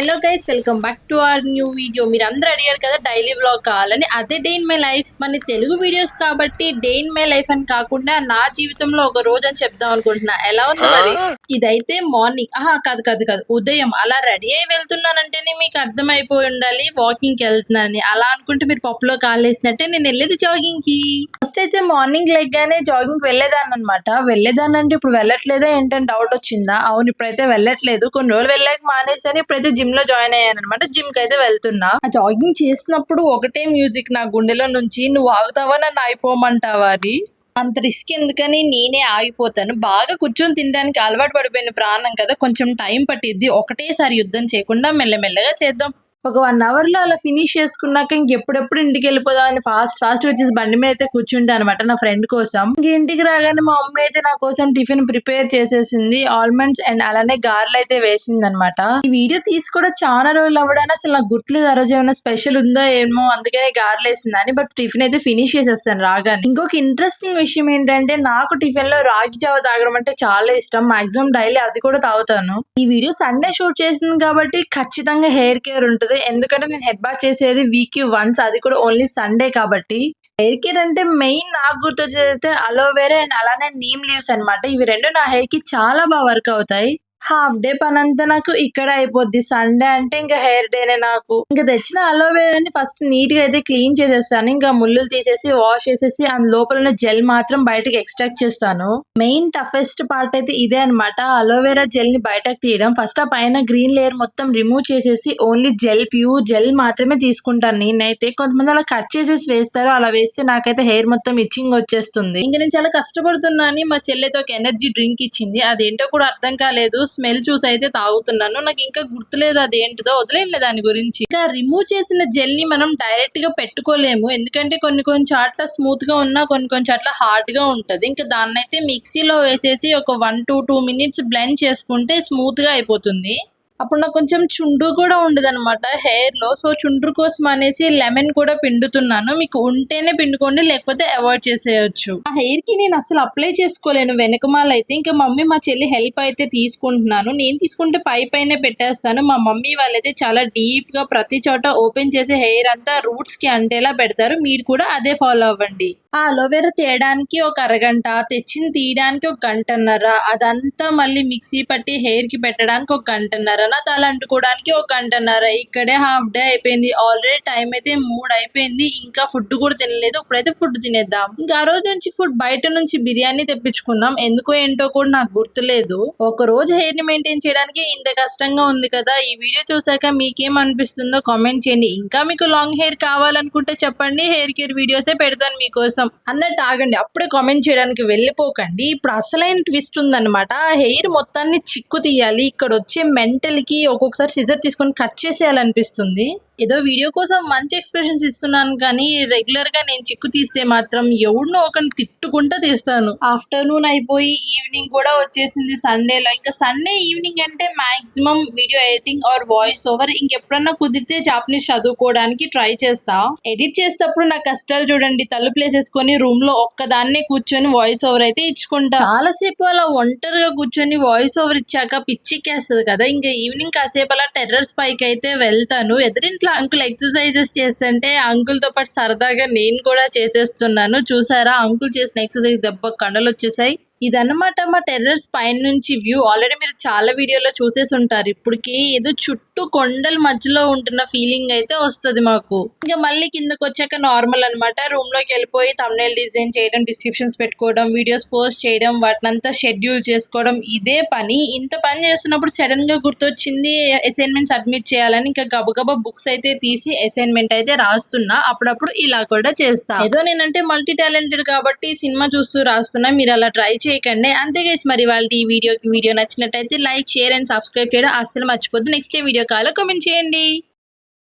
Hello guys, welcome back to our new video. మీరు అందరూ అడిగారు కదా డైలీ వ్లాగ్ కావాలని. అదే డే ఇన్ మై లైఫ్. మన తెలుగు వీడియోస్ కాబట్టి డే ఇన్ మై లైఫ్ అని కాకుండా నా జీవితంలో ఒక రోజు అని చెప్దాం అనుకుంటున్నా. ఎలా ఉంది మరి? ఇదైతే మార్నింగ్ కాదు ఉదయం అలా రెడీ అయి వెళ్తున్నానంటేనే మీకు అర్థమైపోయి ఉండాలి వాకింగ్ కి వెళ్తున్నానని. అలా అనుకుంటే మీరు పప్పులో కాలేసినట్టే నేను వెళ్ళేది జాగింగ్ కి. ఫస్ట్ అయితే మార్నింగ్ లెగ్గానే జాగింగ్ వెళ్ళేదాన్ని అనమాట. వెళ్ళేదాన్ని ఇప్పుడు వెళ్ళట్లేదా ఏంటని డౌట్ వచ్చిందా? అవును, ఇప్పుడైతే వెళ్ళట్లేదు. కొన్ని రోజులు వెళ్ళాక మానేసాను. ఇప్పుడైతే జిమ్ లో జాయిన్ అయ్యాను అనమాట. జిమ్ కి అయితే వెళ్తున్నా. ఆ జాగింగ్ చేసినప్పుడు ఒకటే మ్యూజిక్ నా గుండెలో నుంచి, నువ్వు ఆగుతావా నన్ను ఆగిపోమంటావా అని. అంత రిస్క్ ఎందుకని నేనే ఆగిపోతాను. బాగా కూర్చొని తినడానికి అలవాటు పడిపోయిన ప్రాణం కదా, కొంచెం టైం పట్టిద్ది. ఒకటేసారి యుద్ధం చేయకుండా మెల్లమెల్లగా చేద్దాం. ఒక 1 అవర్ లో అలా ఫినిష్ చేసుకున్నాక ఇంకెప్పుడెప్పుడు ఇంటికి వెళ్ళిపోదాం అని ఫాస్ట్ వచ్చేసి బండి మీద అయితే కూర్చుంటా అనమాట నా ఫ్రెండ్ కోసం. ఇంటికి రాగానే మా మమ్మీ అయితే నా కోసం టిఫిన్ ప్రిపేర్ చేసేసింది. ఆల్మండ్స్ అండ్ అలానే గార్లు అయితే వేసింది అనమాట. ఈ వీడియో తీసుకోవడం చాలా రోజులు అవ్వడానికి అసలు నాకు గుర్తులేదు ఆ రోజు ఏమైనా స్పెషల్ ఉందో ఏమో, అందుకనే గార్లు వేసిందని. బట్ టిఫిన్ అయితే ఫినిష్ చేసేస్తాను రాగానే. ఇంకొక ఇంట్రెస్టింగ్ విషయం ఏంటంటే నాకు టిఫిన్ లో రాగి జావ తాగడం అంటే చాలా ఇష్టం. మాక్సిమం డైలీ అది కూడా తాగుతాను. ఈ వీడియో సండే షూట్ చేసింది కాబట్టి ఖచ్చితంగా హెయిర్ కేర్ ఉంటుంది. ఎందుకంటే నేను హెడ్ బాత్ చేసేది వీక్ కి వన్స్, అది కూడా ఓన్లీ సండే కాబట్టి. హెయిర్ కేర్ అంటే మెయిన్ నాకు గుర్తొచ్చేది అలోవెరా అండ్ అలానే నీమ్ లీవ్స్ అనమాట. ఇవి రెండు నా హెయిర్ కి చాలా బాగా వర్క్ అవుతాయి. హాఫ్ డే పనంతా నాకు ఇక్కడ అయిపోద్ది. సండే అంటే ఇంకా హెయిర్ డేనే నాకు. ఇంకా తెచ్చిన అలోవెరాని ఫస్ట్ నీట్ గా అయితే క్లీన్ చేసేస్తాను. ఇంకా ముళ్ళులు తీసేసి వాష్ చేసేసి ఆ లోపల ఉన్న జెల్ మాత్రం బయటకి ఎక్స్ట్రాక్ట్ చేస్తాను. మెయిన్ టఫెస్ట్ పార్ట్ అయితే ఇదే అనమాట, అలోవెరా జెల్ ని బయటకు తీయడం. ఫస్ట్ ఆ పైన గ్రీన్ లేయర్ మొత్తం రిమూవ్ చేసేసి ఓన్లీ ప్యూర్ జెల్ మాత్రమే తీసుకుంటాను నేనైతే. కొంతమంది అలా కట్ చేసేసి వేస్తారు. అలా వేస్తే నాకైతే హెయిర్ మొత్తం ఇచ్చింగ్ వచ్చేస్తుంది. ఇంకా నేను చాలా కష్టపడుతున్నా అని మా చెల్లెతో ఒక ఎనర్జీ డ్రింక్ ఇచ్చింది. అదేంటో కూడా అర్థం కాలేదు. స్మెల్ చూసి అయితే తాగుతున్నాను. నాకు ఇంకా గుర్తులేదు అదేంటిదో, వదిలేనులే దాని గురించి. ఇంకా రిమూవ్ చేసిన జెల్ ని మనం డైరెక్ట్ గా పెట్టుకోలేము. ఎందుకంటే కొన్ని చాట్ల స్మూత్ గా ఉన్నా కొన్ని చాట్ల హార్డ్ గా ఉంటది. ఇంకా దాన్ని అయితే మిక్సీలో వేసేసి ఒక 1 to 2 minutes బ్లెండ్ చేసుకుంటే స్మూత్ గా అయిపోతుంది. అప్పుడు నాకు కొంచెం చుండ్రు కూడా ఉండదు అనమాట హెయిర్ లో. సో చుండ్రు కోసం అనేసి లెమన్ కూడా పిండుతున్నాను. మీకు ఉంటేనే పిండుకోండి, లేకపోతే అవాయిడ్ చేసేయచ్చు. ఆ హెయిర్ కి నేను అసలు అప్లై చేసుకోలేను వెనకమాల అయితే. ఇంకా మమ్మీ మా చెల్లి హెల్ప్ అయితే తీసుకుంటున్నాను. నేను తీసుకుంటే పైనే పెట్టేస్తాను. మా మమ్మీ వాళ్ళైతే చాలా డీప్ గా ప్రతి చోట ఓపెన్ చేసే హెయిర్ అంతా రూట్స్ కి అంటేలా పెడతారు. మీరు కూడా అదే ఫాలో అవ్వండి. ఆ అలోవెరా తేయడానికి ఒక అరగంట, తెచ్చింది తీయడానికి ఒక గంటన్నర, అదంతా మళ్ళీ మిక్సీ పట్టి హెయిర్ కి పెట్టడానికి ఒక గంటన్నర, నా తల అంటుకోవడానికి ఒక గంటన్నర. ఇక్కడే హాఫ్ డే అయిపోయింది. ఆల్రెడీ టైం అయితే 3 అయిపోయింది. ఇంకా ఫుడ్ కూడా తినలేదు. ఇప్పుడైతే ఫుడ్ తినేద్దాం. ఇంకా ఆ రోజు నుంచి ఫుడ్ బయట నుంచి బిర్యానీ తెప్పించుకున్నాం. ఎందుకో ఏంటో కూడా నాకు గుర్తులేదు. ఒక రోజు హెయిర్ ని మెయింటైన్ చేయడానికి ఇంత కష్టంగా ఉంది కదా. ఈ వీడియో చూసాక మీకేం అనిపిస్తుందో కామెంట్ చేయండి. ఇంకా మీకు లాంగ్ హెయిర్ కావాలనుకుంటే చెప్పండి, హెయిర్ కేర్ వీడియోసే పెడతాను మీకోసం అన్నట్టు. ఆగండి, అప్పుడే కామెంట్ చేయడానికి వెళ్ళిపోకండి. ఇప్పుడు అసలైన ట్విస్ట్ ఉందన్నమాట. ఆ హెయిర్ మొత్తాన్ని చిక్కు తీయాలి. ఇక్కడ వచ్చే మెంటల్ కి ఒక్కొక్కసారి సిజర్ తీసుకొని కట్ చేసేయాలనిపిస్తుంది. ఏదో వీడియో కోసం మంచి ఎక్స్ప్రెషన్స్ ఇస్తున్నాను కానీ రెగ్యులర్ గా నేను చిక్కు తీస్తే మాత్రం ఎవడినో ఒకరిని తిట్టుకుంటా తీస్తాను. ఆఫ్టర్నూన్ అయిపోయి ఈవినింగ్ కూడా వచ్చేసింది సండేలో. ఇంకా సండే ఈవినింగ్ అంటే maximum video editing or voice over. ఇంకెప్పుడన్నా కుదిరితే జాపనీస్ చదువుకోవడానికి ట్రై చేస్తా. ఎడిట్ చేసేటప్పుడు నా కష్టాలు చూడండి. తలుపులేసేసుకొని రూమ్ లో ఒక్కదాన్నే కూర్చొని వాయిస్ ఓవర్ అయితే ఇచ్చుకుంటా. చాలాసేపు అలా ఒంటరిగా కూర్చొని వాయిస్ ఓవర్ ఇచ్చాక పిచ్చికేస్తుంది కదా. ఇంకా ఈవినింగ్ కాసేపు అలా టెర్రస్ పైకి అయితే వెళ్తాను. ఎదురింట్లో అంకుల్ ఎక్సర్సైజెస్ చేస్తుంటే అంకుల్ తో పాటు సరదాగా నేను కూడా చేసేస్తున్నాను. చూసారా, అంకుల్ చేసిన ఎక్సర్సైజ్ దెబ్బ కండలు వచ్చేసాయి. ఇదన్నమాట మా టెర్రస్ పైన నుంచి వ్యూ. ఆల్రెడీ మీరు చాలా వీడియోలో చూసేసి ఉంటారు. ఇప్పటికి ఏదో చుట్టూ కొండల మధ్యలో ఉంటున్న ఫీలింగ్ అయితే వస్తుంది మాకు. ఇంకా మళ్ళీ కిందకు వచ్చాక నార్మల్ అనమాట. రూమ్ లోకి వెళ్ళిపోయి థంబ్నెయిల్ డిజైన్ చేయడం, డిస్క్రిప్షన్స్ పెట్టుకోవడం, వీడియోస్ పోస్ట్ చేయడం, వాటినంతా షెడ్యూల్ చేసుకోవడం, ఇదే పని. ఇంత పని చేస్తున్నప్పుడు సడన్ గా గుర్తొచ్చింది అసైన్మెంట్ సబ్మిట్ చేయాలని. ఇంకా గబగబా బుక్స్ అయితే తీసి అసైన్మెంట్ అయితే రాస్తున్నా. అప్పుడప్పుడు ఇలా కూడా చేస్తా. ఏదో నేనంటే మల్టీ టాలెంటెడ్ కాబట్టి సినిమా చూస్తూ రాస్తున్నా. మీరు అలా ట్రై చేయకండి. అంతే గైస్, మరి వాళ్ళ ఈ వీడియో నచ్చినట్టయితే లైక్, షేర్ అండ్ సబ్స్క్రైబ్ చేయడం అస్సలు మర్చిపోద్దు. నెక్స్ట్ వీడియో కాల్ కామెంట్ చేయండి.